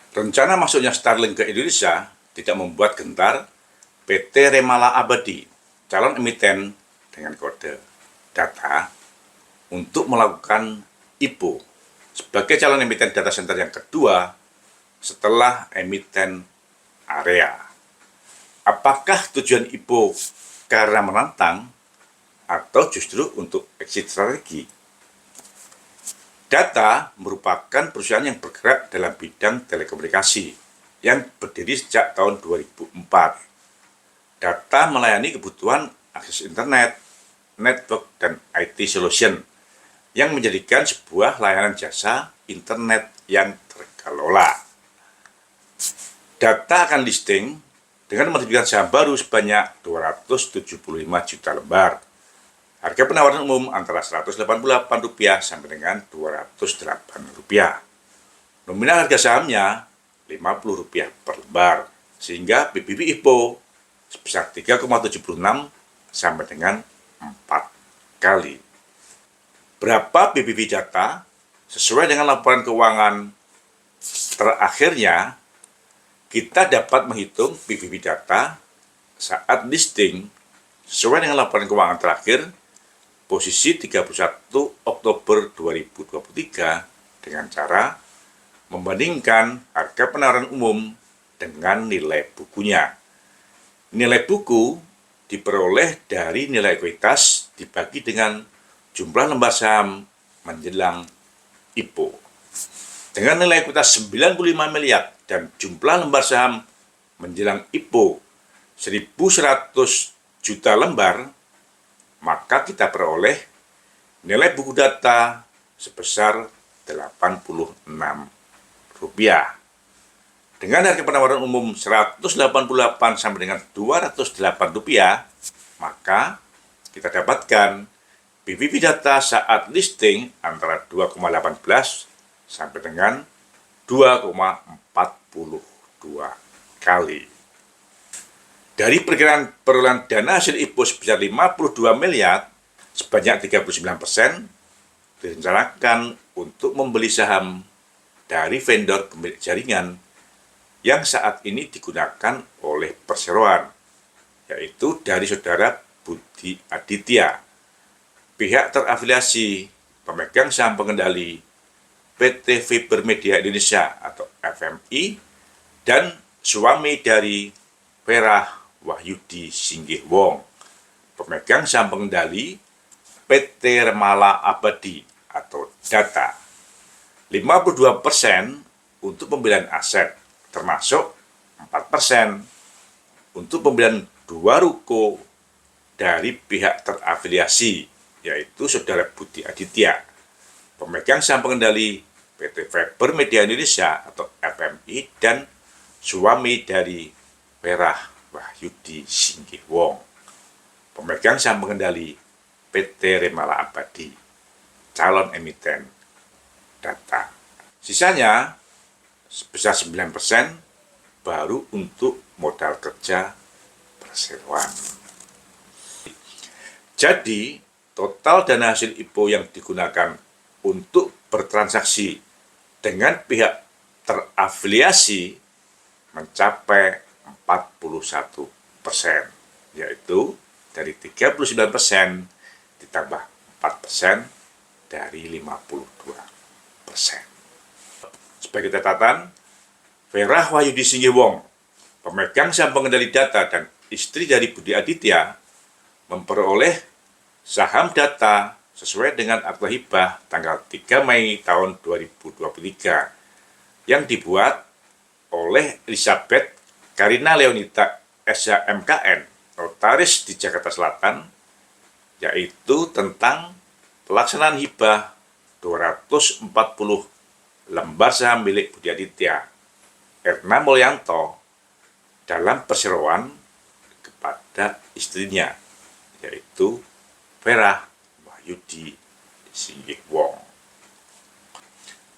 Rencana masuknya Starlink ke Indonesia tidak membuat gentar PT Remala Abadi, calon emiten dengan kode data, untuk melakukan IPO sebagai calon emiten data center yang kedua setelah emiten area. Apakah tujuan IPO karena menantang atau justru untuk exit strategi? Data merupakan perusahaan yang bergerak dalam bidang telekomunikasi yang berdiri sejak tahun 2004. Data melayani kebutuhan akses internet, network, dan IT solution yang menjadikan sebuah layanan jasa internet yang terkelola. Data akan listing dengan menerbitkan saham baru sebanyak 275 juta lembar. Harga penawaran umum antara Rp188 sampai dengan Rp208. Nominal harga sahamnya Rp50 per lembar, sehingga BBB IPO sebesar 3,76 sampai dengan 4 kali. Berapa BBB data? Sesuai dengan laporan keuangan terakhirnya, kita dapat menghitung BBB data saat listing sesuai dengan laporan keuangan terakhir posisi 31 Oktober 2023 dengan cara membandingkan harga penawaran umum dengan nilai bukunya. Nilai buku diperoleh dari nilai ekuitas dibagi dengan jumlah lembar saham menjelang IPO. Dengan nilai ekuitas 95 miliar dan jumlah lembar saham menjelang IPO 1.100 juta lembar, maka kita peroleh nilai buku data sebesar Rp86. Dengan harga penawaran umum Rp188 sampai dengan Rp208, maka kita dapatkan BBB data saat listing antara 2,18 sampai dengan 2,42 kali. Dari perkiraan perolehan dana hasil IPO sebesar 52 miliar, sebanyak 39% direncanakan untuk membeli saham dari vendor pemilik jaringan yang saat ini digunakan oleh perseroan, yaitu dari saudara Budi Aditya, pihak terafiliasi pemegang saham pengendali PT Fiber Media Indonesia atau FMI, dan suami dari Vera Wahyudi Singgihwong, pemegang saham pengendali PT Remala Abadi atau Data. 52% untuk pembelian aset, termasuk 4% untuk pembelian 2 ruko dari pihak terafiliasi, yaitu saudara Budi Aditya, pemegang saham pengendali PT Fiber Media Indonesia atau FMI, dan suami dari Vera Wahyudi Singgihwong, pemegang saham pengendali PT Remala Abadi, calon emiten data. Sisanya sebesar 9% baru untuk modal kerja perseroan. Jadi, total dana hasil IPO yang digunakan untuk bertransaksi dengan pihak terafiliasi mencapai 41%, yaitu dari 39% ditambah 4% dari 52%. Sebagai catatan, Vera Wahyudi Singgihwong, pemegang saham pengendali data dan istri dari Budi Aditya, memperoleh saham data sesuai dengan akta hibah tanggal 3 Mei tahun 2023 yang dibuat oleh Elizabeth Karina Leonita SHMKN, notaris di Jakarta Selatan, yaitu tentang pelaksanaan hibah 240 lembar saham milik Budi Aditya Erna Mulyanto dalam perseroan kepada istrinya, yaitu Vera Wahyudi Singgihwong.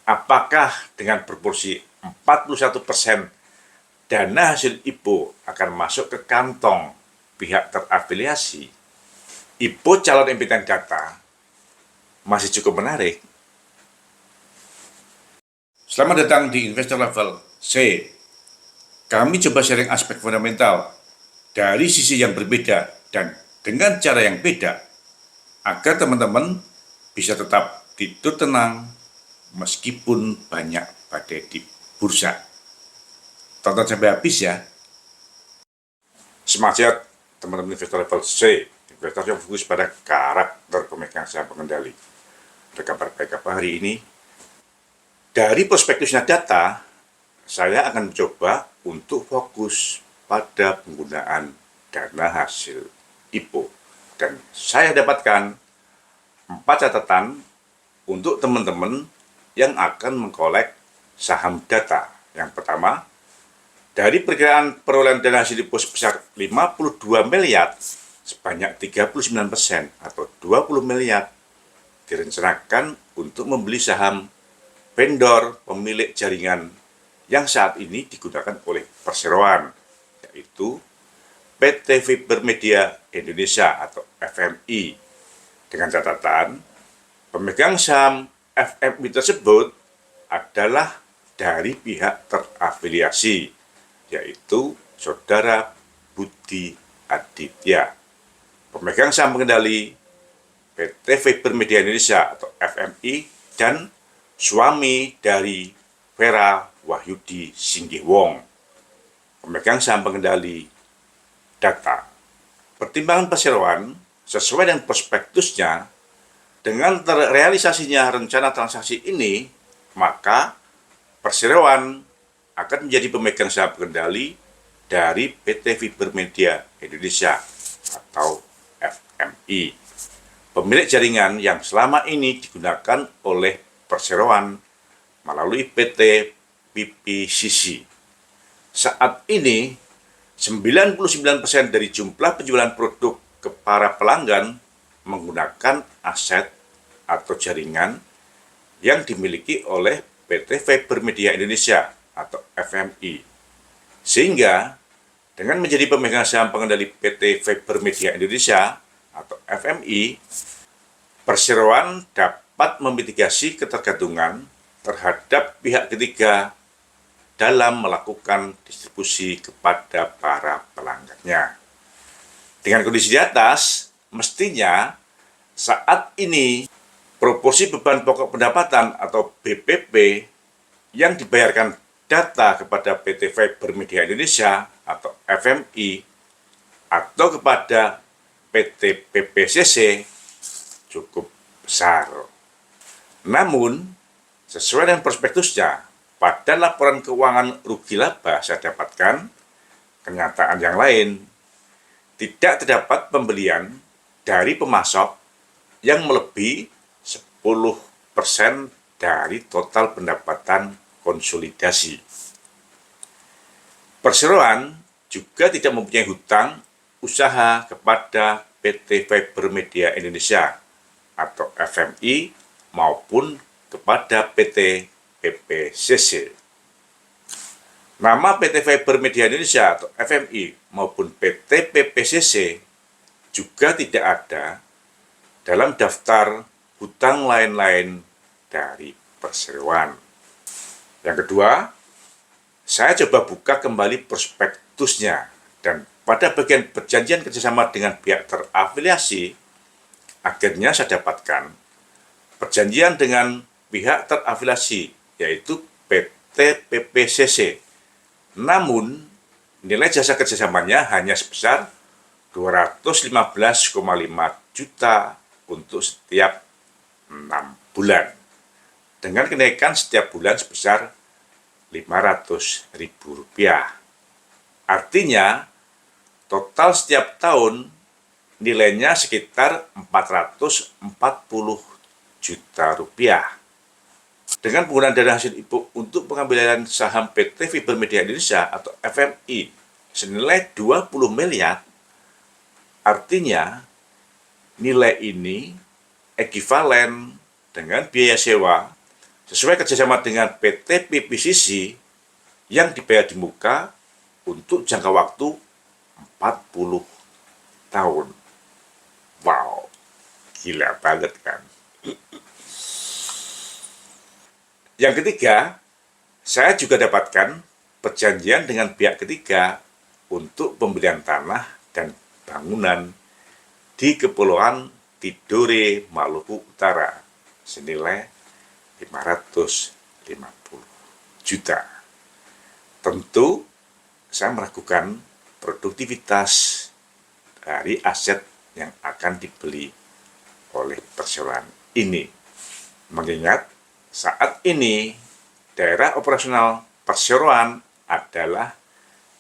Apakah dengan proporsi 41% dana hasil IPO akan masuk ke kantong pihak terafiliasi? IPO calon emiten data masih cukup menarik. Selamat datang di Investor Level C. Kami coba sharing aspek fundamental dari sisi yang berbeda dan dengan cara yang beda agar teman-teman bisa tetap tidur tenang meskipun banyak badai di bursa. Tonton sampai habis ya. Semangat teman-teman investor level C, investor yang fokus pada karakter pemegang saham pengendali. Ada kabar baik apa hari ini? Dari perspektifnya data, saya akan mencoba untuk fokus pada penggunaan dana hasil IPO. Dan saya dapatkan 4 catatan untuk teman-teman yang akan mengkolek saham data. Yang pertama, dari perkiraan perolehan dana hasil IPO sebesar 52 miliar, sebanyak 39% atau 20 miliar direncanakan untuk membeli saham vendor pemilik jaringan yang saat ini digunakan oleh perseroan, yaitu PT Fiber Media Indonesia atau FMI. Dengan catatan, pemegang saham FMI tersebut adalah dari pihak terafiliasi, yaitu Saudara Budi Aditya. Pemegang saham pengendali PT Fiber Media Indonesia atau FMI dan suami dari Vera Wahyudi Singgihwong, pemegang saham pengendali data. Pertimbangan perseroan sesuai dengan prospektusnya, dengan terrealisasinya rencana transaksi ini, maka perseroan akan menjadi pemegang saham pengendali dari PT Fiber Media Indonesia atau FMI, pemilik jaringan yang selama ini digunakan oleh perseroan melalui PT PPCC. Saat ini, 99% dari jumlah penjualan produk ke para pelanggan menggunakan aset atau jaringan yang dimiliki oleh PT Fiber Media Indonesia atau FMI. Sehingga, dengan menjadi pemegang saham pengendali PT Fiber Media Indonesia atau FMI, perseroan dapat memitigasi ketergantungan terhadap pihak ketiga dalam melakukan distribusi kepada para pelanggannya. Dengan kondisi di atas, mestinya saat ini proporsi beban pokok pendapatan atau BPP yang dibayarkan data kepada PT Fiber Media Indonesia atau FMI atau kepada PT PPCC cukup besar. Namun, sesuai dengan prospektusnya, pada laporan keuangan rugi laba saya dapatkan kenyataan yang lain. Tidak terdapat pembelian dari pemasok yang melebihi 10% dari total pendapatan konsolidasi. Perseroan juga tidak mempunyai hutang usaha kepada PT Fiber Media Indonesia atau FMI maupun kepada PT PPCC. Nama PT Fiber Media Indonesia atau FMI maupun PT PPCC juga tidak ada dalam daftar hutang lain-lain dari perseroan. Yang kedua, saya coba buka kembali prospektusnya dan pada bagian perjanjian kerjasama dengan pihak terafiliasi, akhirnya saya dapatkan perjanjian dengan pihak terafiliasi, yaitu PT PPCC. Namun, nilai jasa kerjasamanya hanya sebesar 215,5 juta untuk setiap 6 bulan. Dengan kenaikan setiap bulan sebesar Rp500.000. Artinya, total setiap tahun nilainya sekitar 440 juta rupiah. Dengan penggunaan dana hasil IPO untuk pengambilan saham PT Fiber Media Indonesia atau FMI senilai 20 miliar, artinya nilai ini ekivalen dengan biaya sewa sesuai kerjasama dengan PT PPCC yang dibayar di muka untuk jangka waktu 40 tahun. Wow, gila banget kan? Yang ketiga, saya juga dapatkan perjanjian dengan pihak ketiga untuk pembelian tanah dan bangunan di Kepulauan Tidore, Maluku Utara senilai 550 juta. Tentu saya meragukan produktivitas dari aset yang akan dibeli oleh perseroan ini. Mengingat saat ini daerah operasional perseroan adalah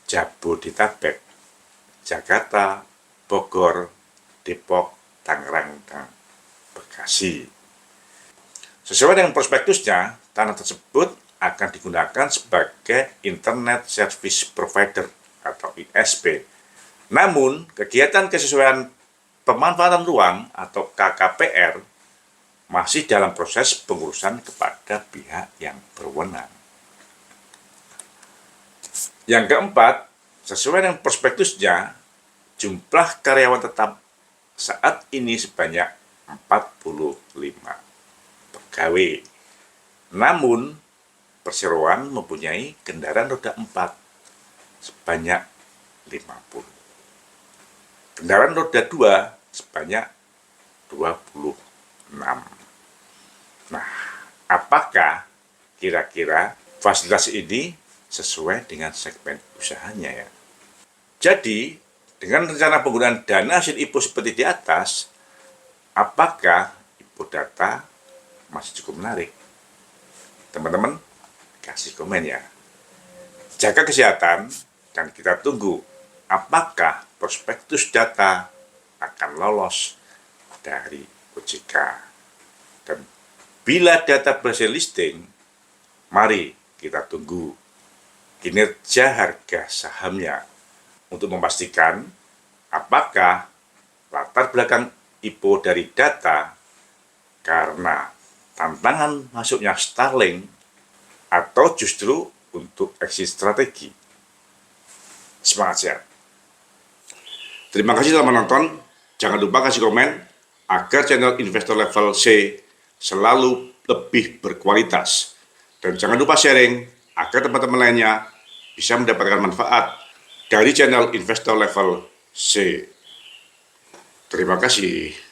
Jabodetabek, Jakarta, Bogor, Depok, Tangerang, dan Bekasi. Sesuai dengan prospektusnya, tanah tersebut akan digunakan sebagai Internet Service Provider atau ISP. Namun, kegiatan kesesuaian pemanfaatan ruang atau KKPR masih dalam proses pengurusan kepada pihak yang berwenang. Yang keempat, sesuai dengan prospektusnya, jumlah karyawan tetap saat ini sebanyak 45 pegawai. Namun, perseroan mempunyai kendaraan roda 4 sebanyak 50. Kendaraan roda 2 sebanyak 26. Nah, apakah kira-kira fasilitas ini sesuai dengan segmen usahanya ya? Jadi, dengan rencana penggunaan dana hasil IPO seperti di atas, apakah IPO Data masih cukup menarik? Teman-teman, kasih komen ya. Jaga kesehatan dan kita tunggu apakah prospektus Data akan lolos dari OJK. Dan bila Data berhasil listing, mari kita tunggu kinerja harga sahamnya untuk memastikan apakah latar belakang IPO dari Data karena tantangan masuknya Starlink atau justru untuk exit strategi. Semangat sehat. Terima kasih telah menonton. Jangan lupa kasih komen agar channel Investor Level C selalu lebih berkualitas. Dan jangan lupa sharing agar teman-teman lainnya bisa mendapatkan manfaat dari channel Investor Level C. Terima kasih.